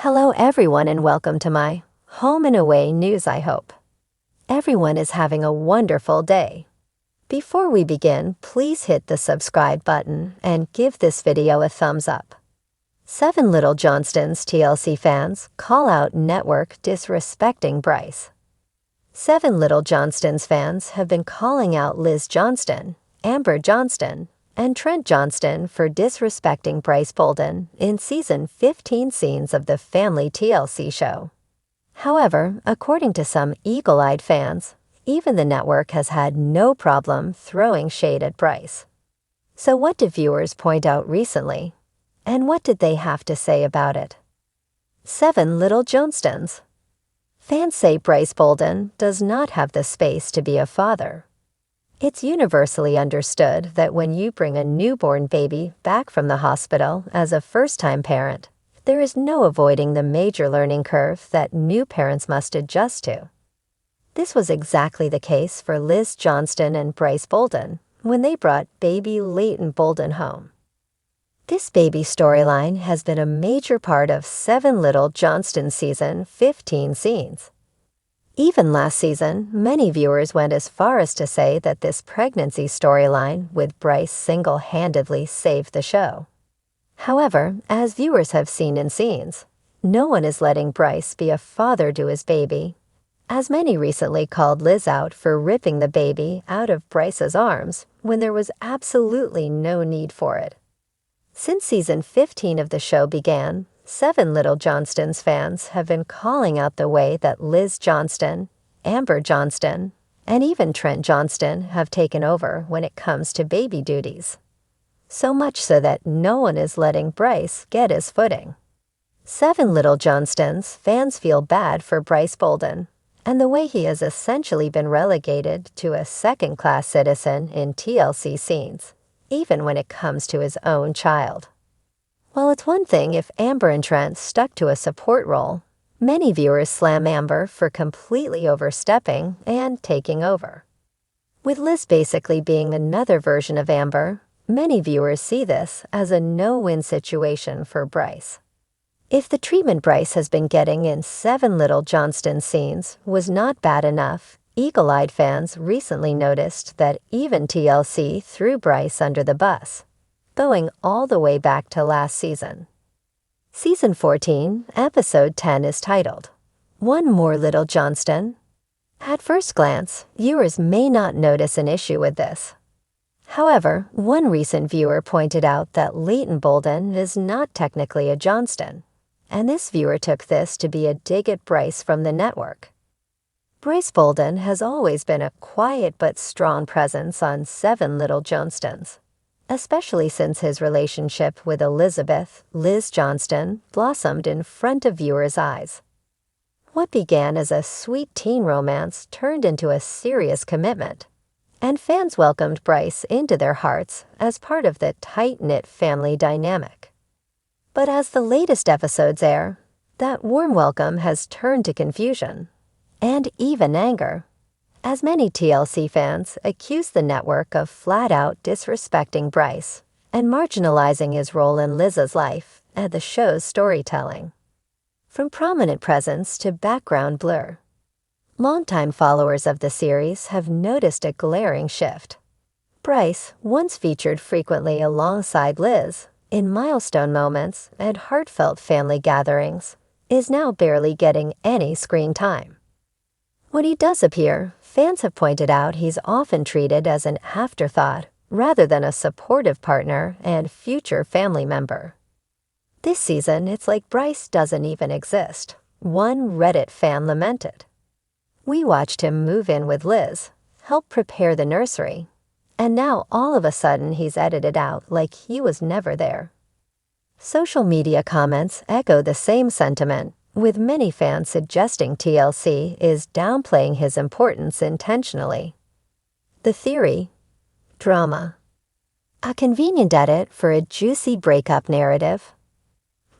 Hello everyone and welcome to my home and away news. I hope everyone is having a wonderful day. Before we begin, please hit the subscribe button and give this video a thumbs up. 7 Little Johnstons TLC fans call out network disrespecting Bryce. 7 Little Johnstons fans have been calling out Liz Johnston, Amber Johnston, and Trent Johnston for disrespecting Brice Bolden in season 15 scenes of the family TLC show. However, according to some eagle-eyed fans, even the network has had no problem throwing shade at Bryce. So what did viewers point out recently? And what did they have to say about it? 7 Little Johnstons. Fans say Brice Bolden does not have the space to be a father. It's universally understood that when you bring a newborn baby back from the hospital as a first-time parent, there is no avoiding the major learning curve that new parents must adjust to. This was exactly the case for Liz Johnston and Brice Bolden when they brought baby Leighton Bolden home. This baby storyline has been a major part of 7 Little Johnstons season 15 scenes. Even last season, many viewers went as far as to say that this pregnancy storyline with Brice single-handedly saved the show. However, as viewers have seen in scenes, no one is letting Brice be a father to his baby, as many recently called Liz out for ripping the baby out of Brice's arms when there was absolutely no need for it. Since season 15 of the show began, 7 Little Johnstons fans have been calling out the way that Liz Johnston, Amber Johnston, and even Trent Johnston have taken over when it comes to baby duties. So much so that no one is letting Brice get his footing. 7 Little Johnstons fans feel bad for Brice Bolden and the way he has essentially been relegated to a second-class citizen in TLC scenes, even when it comes to his own child. While it's one thing if Amber and Trent stuck to a support role, many viewers slam Amber for completely overstepping and taking over. With Liz basically being another version of Amber, many viewers see this as a no-win situation for Brice. If the treatment Brice has been getting in 7 Little Johnstons scenes was not bad enough, eagle-eyed fans recently noticed that even TLC threw Brice under the bus, going all the way back to last season. Season 14, Episode 10 is titled, One More Little Johnston. At first glance, viewers may not notice an issue with this. However, one recent viewer pointed out that Leighton Bolden is not technically a Johnston, and this viewer took this to be a dig at Brice from the network. Brice Bolden has always been a quiet but strong presence on 7 Little Johnstons, especially since his relationship with Elizabeth, Liz Johnston, blossomed in front of viewers' eyes. What began as a sweet teen romance turned into a serious commitment, and fans welcomed Brice into their hearts as part of the tight-knit family dynamic. But as the latest episodes air, that warm welcome has turned to confusion, and even anger, as many TLC fans accuse the network of flat-out disrespecting Brice and marginalizing his role in Liz's life and the show's storytelling. From prominent presence to background blur, longtime followers of the series have noticed a glaring shift. Brice, once featured frequently alongside Liz in milestone moments and heartfelt family gatherings, is now barely getting any screen time. When he does appear, fans have pointed out he's often treated as an afterthought rather than a supportive partner and future family member. This season, it's like Brice doesn't even exist, one Reddit fan lamented. We watched him move in with Liz, help prepare the nursery, and now all of a sudden he's edited out like he was never there. Social media comments echo the same sentiment, with many fans suggesting TLC is downplaying his importance intentionally. The theory: drama. A convenient edit for a juicy breakup narrative.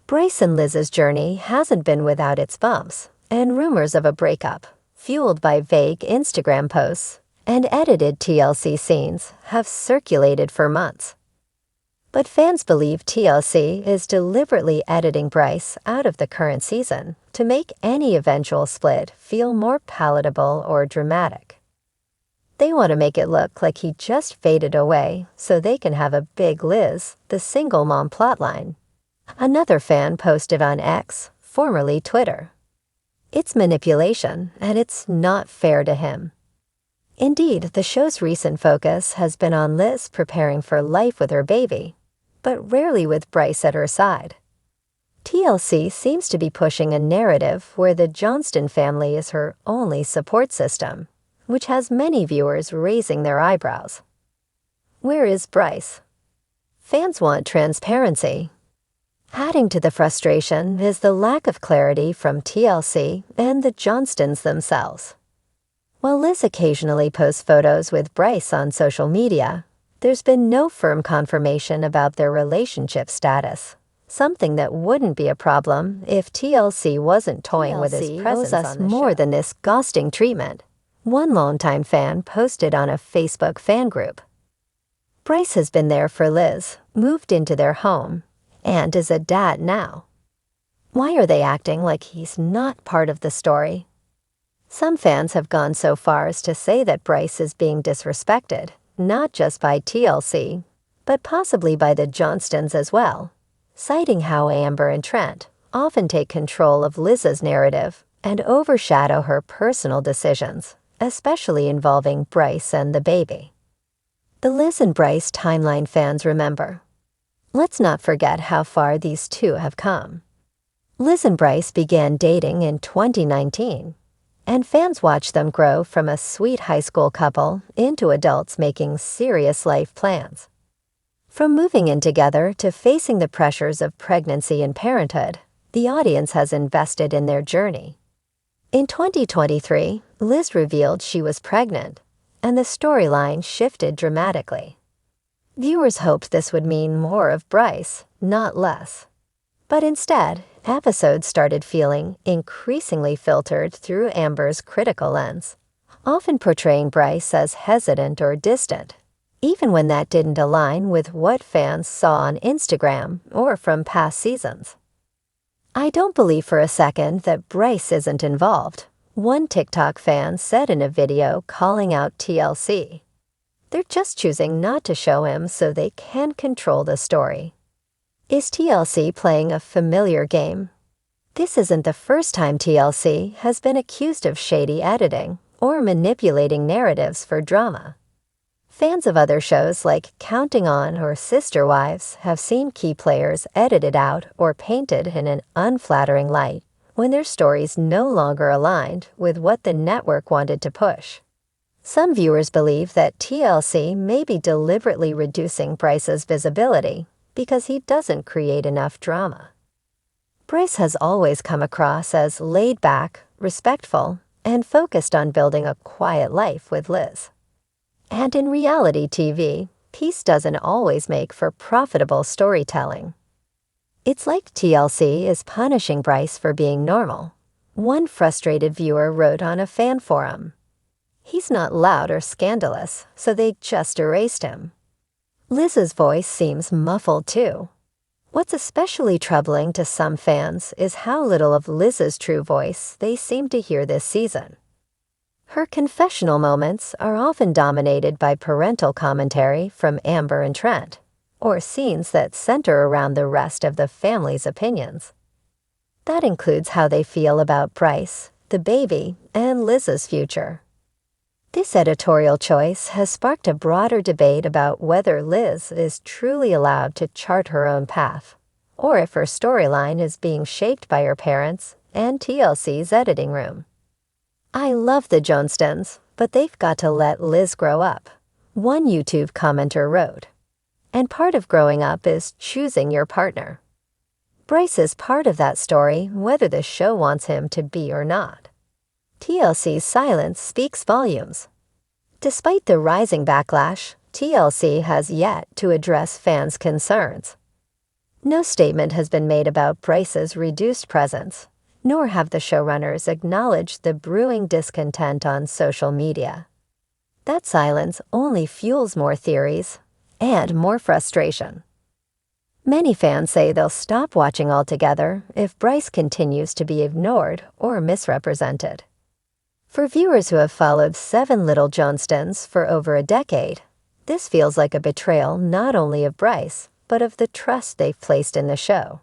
Brice and Liz's journey hasn't been without its bumps, and rumors of a breakup, fueled by vague Instagram posts and edited TLC scenes, have circulated for months. But fans believe TLC is deliberately editing Brice out of the current season to make any eventual split feel more palatable or dramatic. They want to make it look like he just faded away so they can have a big Liz, the single mom plotline. Another fan posted on X, formerly Twitter. It's manipulation, and it's not fair to him. Indeed, the show's recent focus has been on Liz preparing for life with her baby, but rarely with Brice at her side. TLC seems to be pushing a narrative where the Johnston family is her only support system, which has many viewers raising their eyebrows. Where is Brice? Fans want transparency. Adding to the frustration is the lack of clarity from TLC and the Johnstons themselves. While Liz occasionally posts photos with Brice on social media, there's been no firm confirmation about their relationship status, something that wouldn't be a problem if TLC wasn't toying with his presence on the more than this ghosting treatment, one longtime fan posted on a Facebook fan group. Brice has been there for Liz, moved into their home, and is a dad now. Why are they acting like he's not part of the story? Some fans have gone so far as to say that Brice is being disrespected, not just by TLC, but possibly by the Johnstons as well, citing how Amber and Trent often take control of Liz's narrative and overshadow her personal decisions, especially involving Brice and the baby. The Liz and Brice timeline fans remember. Let's not forget how far these two have come. Liz and Brice began dating in 2019, and fans watched them grow from a sweet high school couple into adults making serious life plans. From moving in together to facing the pressures of pregnancy and parenthood, the audience has invested in their journey. In 2023, Liz revealed she was pregnant, and the storyline shifted dramatically. Viewers hoped this would mean more of Brice, not less. But instead, episodes started feeling increasingly filtered through Amber's critical lens, often portraying Brice as hesitant or distant, even when that didn't align with what fans saw on Instagram or from past seasons. I don't believe for a second that Brice isn't involved, one TikTok fan said in a video calling out TLC. They're just choosing not to show him so they can control the story. Is TLC playing a familiar game? This isn't the first time TLC has been accused of shady editing or manipulating narratives for drama. Fans of other shows like Counting On or Sister Wives have seen key players edited out or painted in an unflattering light when their stories no longer aligned with what the network wanted to push. Some viewers believe that TLC may be deliberately reducing Brice's visibility because he doesn't create enough drama. Brice has always come across as laid-back, respectful, and focused on building a quiet life with Liz. And in reality TV, peace doesn't always make for profitable storytelling. It's like TLC is punishing Brice for being normal. One frustrated viewer wrote on a fan forum, "He's not loud or scandalous, so they just erased him." Liz's voice seems muffled too. What's especially troubling to some fans is how little of Liz's true voice they seem to hear this season. Her confessional moments are often dominated by parental commentary from Amber and Trent, or scenes that center around the rest of the family's opinions. That includes how they feel about Brice, the baby, and Liz's future. This editorial choice has sparked a broader debate about whether Liz is truly allowed to chart her own path, or if her storyline is being shaped by her parents and TLC's editing room. I love the Johnstons, but they've got to let Liz grow up, one YouTube commenter wrote. And part of growing up is choosing your partner. Brice is part of that story, whether the show wants him to be or not. TLC's silence speaks volumes. Despite the rising backlash, TLC has yet to address fans' concerns. No statement has been made about Brice's reduced presence, nor have the showrunners acknowledged the brewing discontent on social media. That silence only fuels more theories and more frustration. Many fans say they'll stop watching altogether if Bryce continues to be ignored or misrepresented. For viewers who have followed 7 Little Johnstons for over a decade, this feels like a betrayal not only of Bryce, but of the trust they've placed in the show.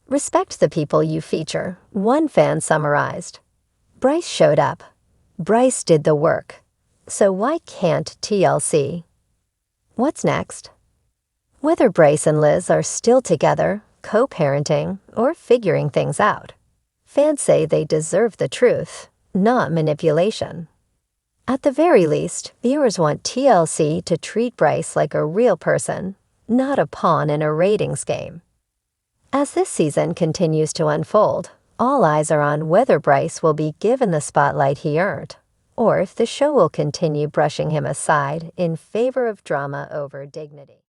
Respect the people you feature, one fan summarized. Bryce showed up. Bryce did the work. So why can't TLC? What's next? Whether Bryce and Liz are still together, co-parenting, or figuring things out, fans say they deserve the truth, not manipulation. At the very least, viewers want TLC to treat Bryce like a real person, not a pawn in a ratings game. As this season continues to unfold, all eyes are on whether Bryce will be given the spotlight he earned, or if the show will continue brushing him aside in favor of drama over dignity.